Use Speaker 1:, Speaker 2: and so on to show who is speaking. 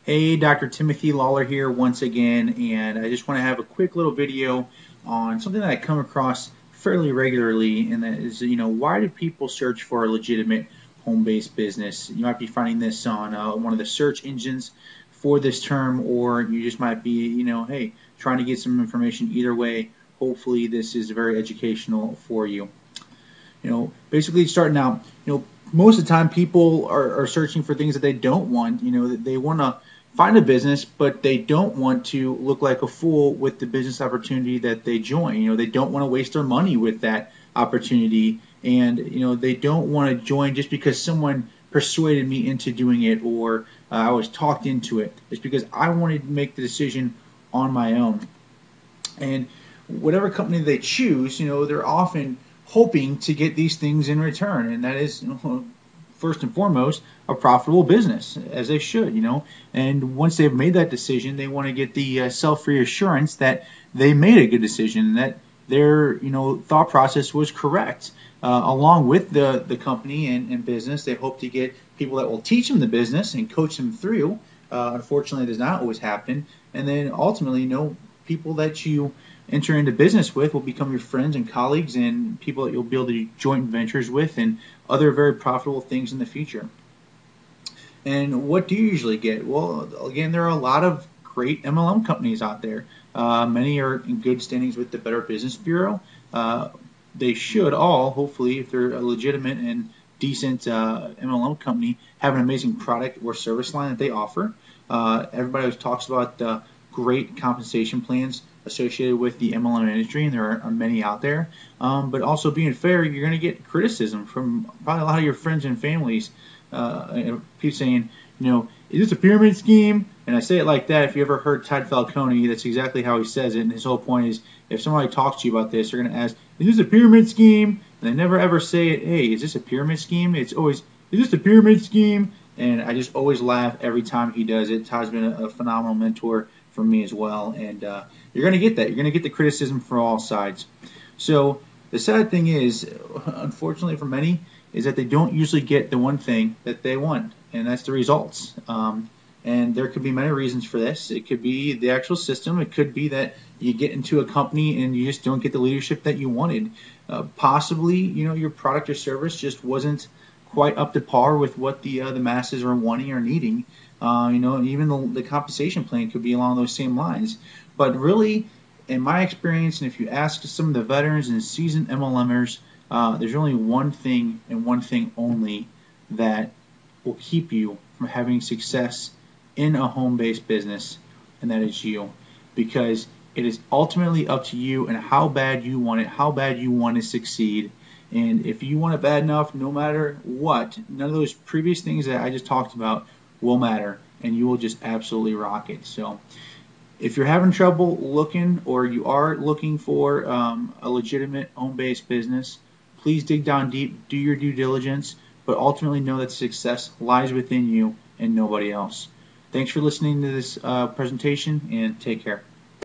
Speaker 1: Hey, Dr. Timothy Lawler here once again, and I just want to have a quick little video on something that I come across fairly regularly, and that is, why do people search for a legitimate home-based business? You might be finding this on one of the search engines for this term, or you just might be, hey, trying to get some information. Either way, hopefully this is very educational for you. Basically starting out, most of the time people are searching for things that they don't want. They want to find a business, but they don't want to look like a fool with the business opportunity that they join. They don't want to waste their money with that opportunity, and they don't want to join just because someone persuaded me into doing it, or I was talked into it. It's because I wanted to make the decision on my own. And whatever company they choose, they're often hoping to get these things in return, and that is, first and foremost, a profitable business, as they should, And once they've made that decision, they want to get the self-reassurance that they made a good decision, that their, thought process was correct. Along with the company and business, they hope to get people that will teach them the business and coach them through. Unfortunately, it does not always happen. And then ultimately, people that you enter into business with will become your friends and colleagues and people that you'll be able to do joint ventures with and other very profitable things in the future. And what do you usually get? Well, again, there are a lot of great MLM companies out there. Many are in good standings with the Better Business Bureau. They should all, hopefully, if they're a legitimate and decent MLM company, have an amazing product or service line that they offer. Everybody always talks about great compensation plans associated with the MLM industry, and there are many out there. But also, being fair, you're going to get criticism from probably a lot of your friends and families. People saying, is this a pyramid scheme? And I say it like that. If you ever heard Todd Falcone, that's exactly how he says it. And his whole point is, if somebody talks to you about this, they're going to ask, is this a pyramid scheme? And they never ever say it, hey, is this a pyramid scheme? It's always, is this a pyramid scheme? And I just always laugh every time he does it. Todd's been a phenomenal mentor for me as well. And you're going to get that. You're going to get the criticism from all sides. So the sad thing is, unfortunately for many, is that they don't usually get the one thing that they want, and that's the results. And there could be many reasons for this. It could be the actual system. It could be that you get into a company and you just don't get the leadership that you wanted. Possibly, your product or service just wasn't quite up to par with what the masses are wanting or needing. Even the compensation plan could be along those same lines. But really, in my experience, and if you ask some of the veterans and seasoned MLMers, there's only one thing and one thing only that will keep you from having success in a home-based business, and that is you. Because it is ultimately up to you and how bad you want it, how bad you want to succeed. And if you want it bad enough, no matter what, none of those previous things that I just talked about will matter, and you will just absolutely rock it. So if you're having trouble looking, or you are looking for a legitimate home-based business, please dig down deep, do your due diligence, but ultimately know that success lies within you and nobody else. Thanks for listening to this presentation, and take care.